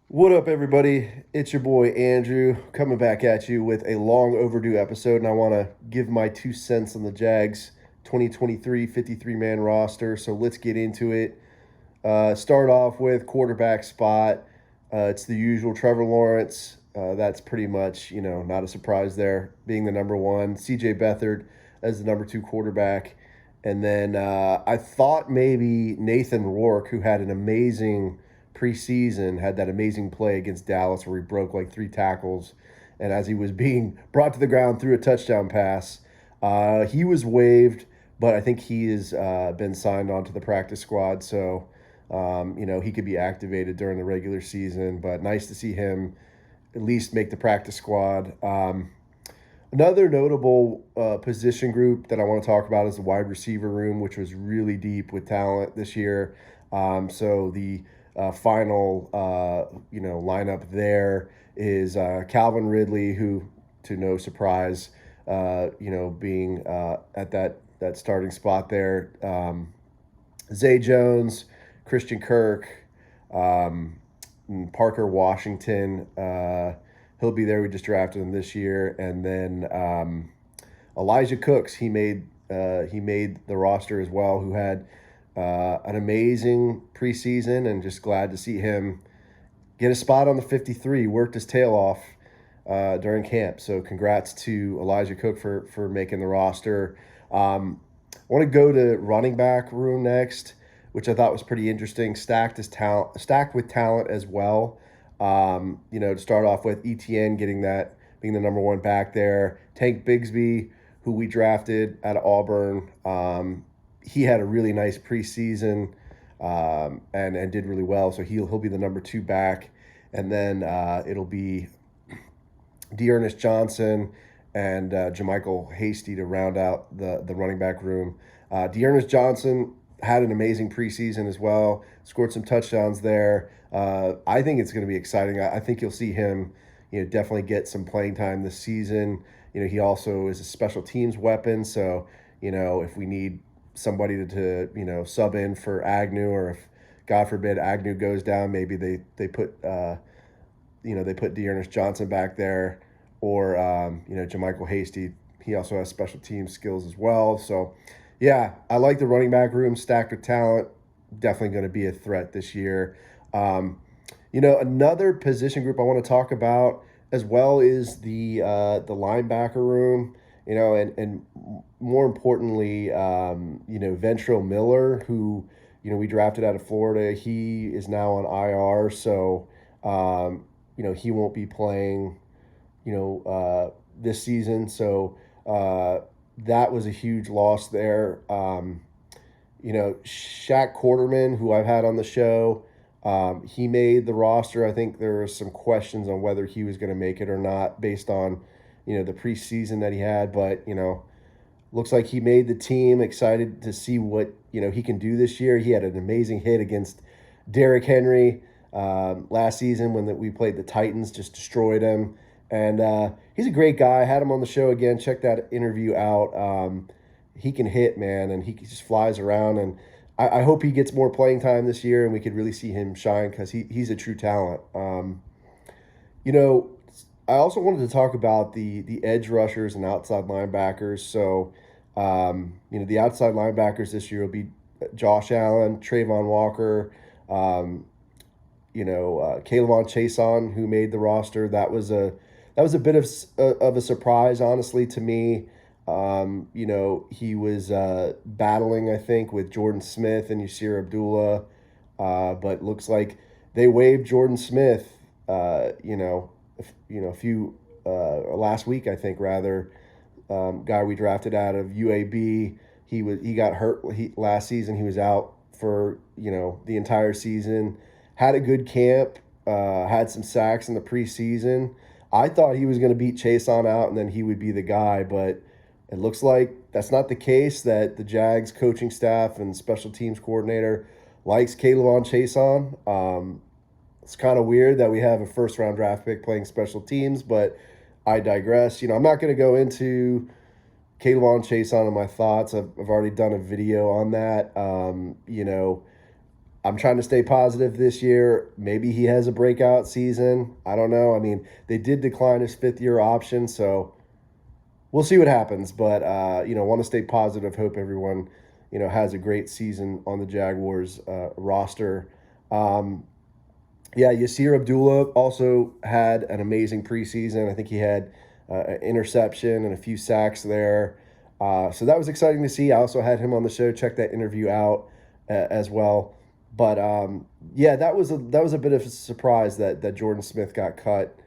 What up, everybody? It's your boy Andrew coming back at you with a long overdue episode, and I want to give my 2 cents on the Jags 2023 53-man roster. So let's get into it. Start off with quarterback spot. It's the usual Trevor Lawrence. That's pretty much, not a surprise there, being the number one. C.J. Beathard as the number 2 quarterback. And then I thought maybe Nathan Rourke, who had an amazing preseason, had that amazing play against Dallas where he broke like 3 tackles. And as he was being brought to the ground through a touchdown pass, he was waived, but I think he has been signed onto the practice squad. So, he could be activated during the regular season, but nice to see him at least make the practice squad. Another notable position group that I want to talk about is the wide receiver room, which was really deep with talent this year. So the final, lineup there is Calvin Ridley, who, to no surprise, being at that starting spot there. Zay Jones, Christian Kirk, Parker Washington. He'll be there. We just drafted him this year. And then Elijah Cooks, he made the roster as well, who had an amazing preseason, and just glad to see him get a spot on the 53. Worked his tail off during camp. So congrats to Elijah Cook for making the roster. I want to go to running back room next, which I thought was pretty interesting. Stacked with talent as well. To start off with, ETN being the number 1 back there. Tank Bigsby, who we drafted out of Auburn, he had a really nice preseason and did really well. So he'll be the number 2 back, and then it'll be Dearness Johnson and Jermichael Hasty to round out the running back room. Dearness Johnson had an amazing preseason as well, scored some touchdowns there. I think it's going to be exciting. I think you'll see him, definitely get some playing time this season. He also is a special teams weapon. So, if we need somebody to sub in for Agnew, or if, God forbid, Agnew goes down, maybe they put Dearness Johnson back there, or, Jermichael Hasty. He also has special team skills as well. So, yeah, I like the running back room, stacked with talent. Definitely going to be a threat this year. Another position group I want to talk about as well is the linebacker room. And more importantly, Ventrell Miller, who we drafted out of Florida. He is now on IR, so he won't be playing this season. So that was a huge loss there. Shaq Quarterman, who I've had on the show, he made the roster. I think there were some questions on whether he was going to make it or not based on, the preseason that he had. But, looks like he made the team. Excited to see what, he can do this year. He had an amazing hit against Derrick Henry last season when we played the Titans, just destroyed him. And he's a great guy. I had him on the show again. Check that interview out. He can hit, man, and he just flies around. And I hope he gets more playing time this year, and we could really see him shine, because he's a true talent. I also wanted to talk about the edge rushers and outside linebackers. So, the outside linebackers this year will be Josh Allen, Trayvon Walker, Kayvon Chason, who made the roster. That was a bit of a surprise, honestly, to me. He was battling, I think, with Jordan Smith and Yasir Abdullah, but looks like they waived Jordan Smith. Last week, I think, rather. Guy we drafted out of UAB. He got hurt last season. He was out for the entire season. Had a good camp. Had some sacks in the preseason. I thought he was going to beat Chason out, and then he would be the guy, but it looks like that's not the case, that the Jags coaching staff and special teams coordinator likes Kayvon Chason. It's kind of weird that we have a first-round draft pick playing special teams, but I digress. I'm not going to go into, Kayvon Chason and my thoughts. I've already done a video on that. I'm trying to stay positive this year. Maybe he has a breakout season. I don't know. I mean, they did decline his 5th-year option, so we'll see what happens. But, want to stay positive. Hope everyone, has a great season on the Jaguars roster. Yasir Abdullah also had an amazing preseason. I think he had an interception and a few sacks there. So that was exciting to see. I also had him on the show. Check that interview out as well. But that was a bit of a surprise that Jordan Smith got cut.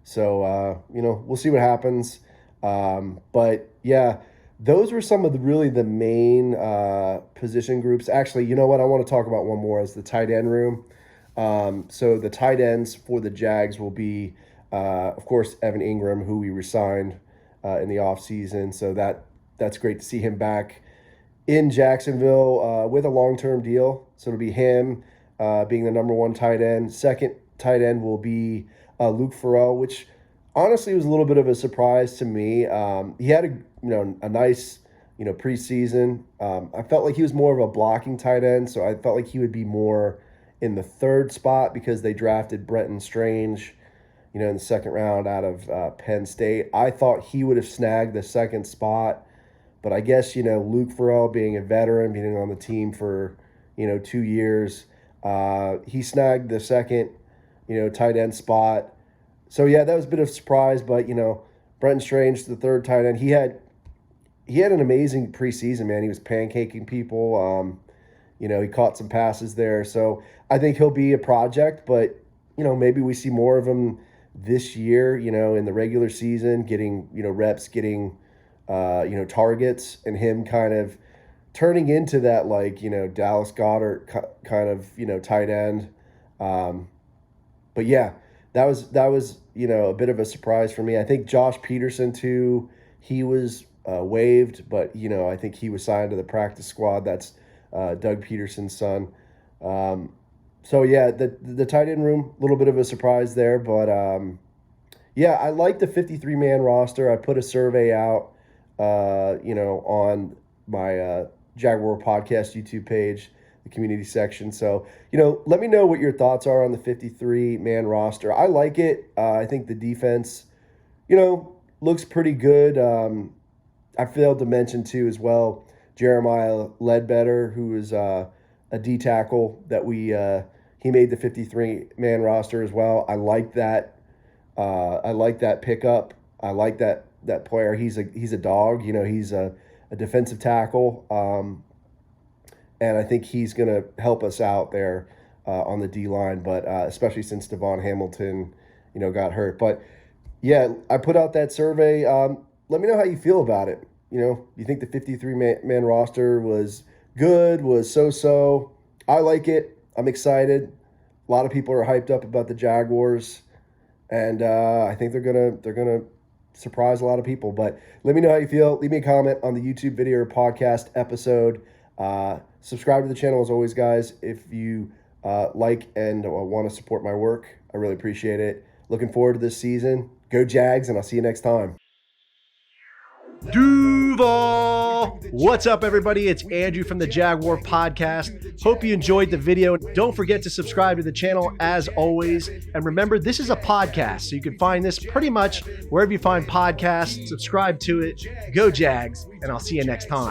So we'll see what happens. But yeah, those were some of the main position groups. Actually, you know what? I want to talk about one more, is the tight end room. So the tight ends for the Jags will be, of course, Evan Ingram, who we resigned in the offseason. So that's great to see him back in Jacksonville with a long-term deal. So it'll be him being the number 1 tight end. Second tight end will be Luke Farrell, which honestly was a little bit of a surprise to me. He had a nice preseason. I felt like he was more of a blocking tight end, so I felt like he would be more in the 3rd spot because they drafted Brenton Strange, in the 2nd round out of Penn State. I thought he would have snagged the 2nd spot. But I guess, Luke Farrell being a veteran, being on the team for, 2 years, he snagged the 2nd, tight end spot. So, yeah, that was a bit of a surprise. But, Brenton Strange, the 3rd tight end, he had an amazing preseason, man. He was pancaking people. He caught some passes there. So I think he'll be a project. But, maybe we see more of him this year, in the regular season, getting, reps, getting targets, and him kind of turning into that, Dallas Goedert kind of, tight end. But yeah, that was a bit of a surprise for me. I think Josh Peterson too, he was waived, but I think he was signed to the practice squad. That's Doug Peterson's son. So yeah, the tight end room, a little bit of a surprise there, but I like the 53-man roster. I put a survey out on my Jaguar podcast YouTube page, the community section. So, let me know what your thoughts are on the 53-man roster. I like it. I think the defense, looks pretty good. I failed to mention, too, as well, Jeremiah Ledbetter, who is a D tackle that he made the 53-man roster as well. I like that. I like that pickup. I like that player. He's a dog. He's a defensive tackle, and I think he's going to help us out there on the D line. But especially since Devon Hamilton, got hurt. But yeah, I put out that survey. Let me know how you feel about it. You think the 53-man roster was good? Was so? I like it. I'm excited. A lot of people are hyped up about the Jaguars, and I think they're gonna surprise a lot of people. But let me know how you feel. Leave me a comment on the YouTube video or podcast episode. Subscribe to the channel as always, guys. If you like and want to support my work, I really appreciate it. Looking forward to this season. Go Jags, and I'll see you next time. Duval! What's up, everybody? It's Andrew from the Jaguar Podcast. Hope you enjoyed the video. Don't forget to subscribe to the channel as always. And remember, this is a podcast, so you can find this pretty much wherever you find podcasts. Subscribe to it. Go Jags, and I'll see you next time.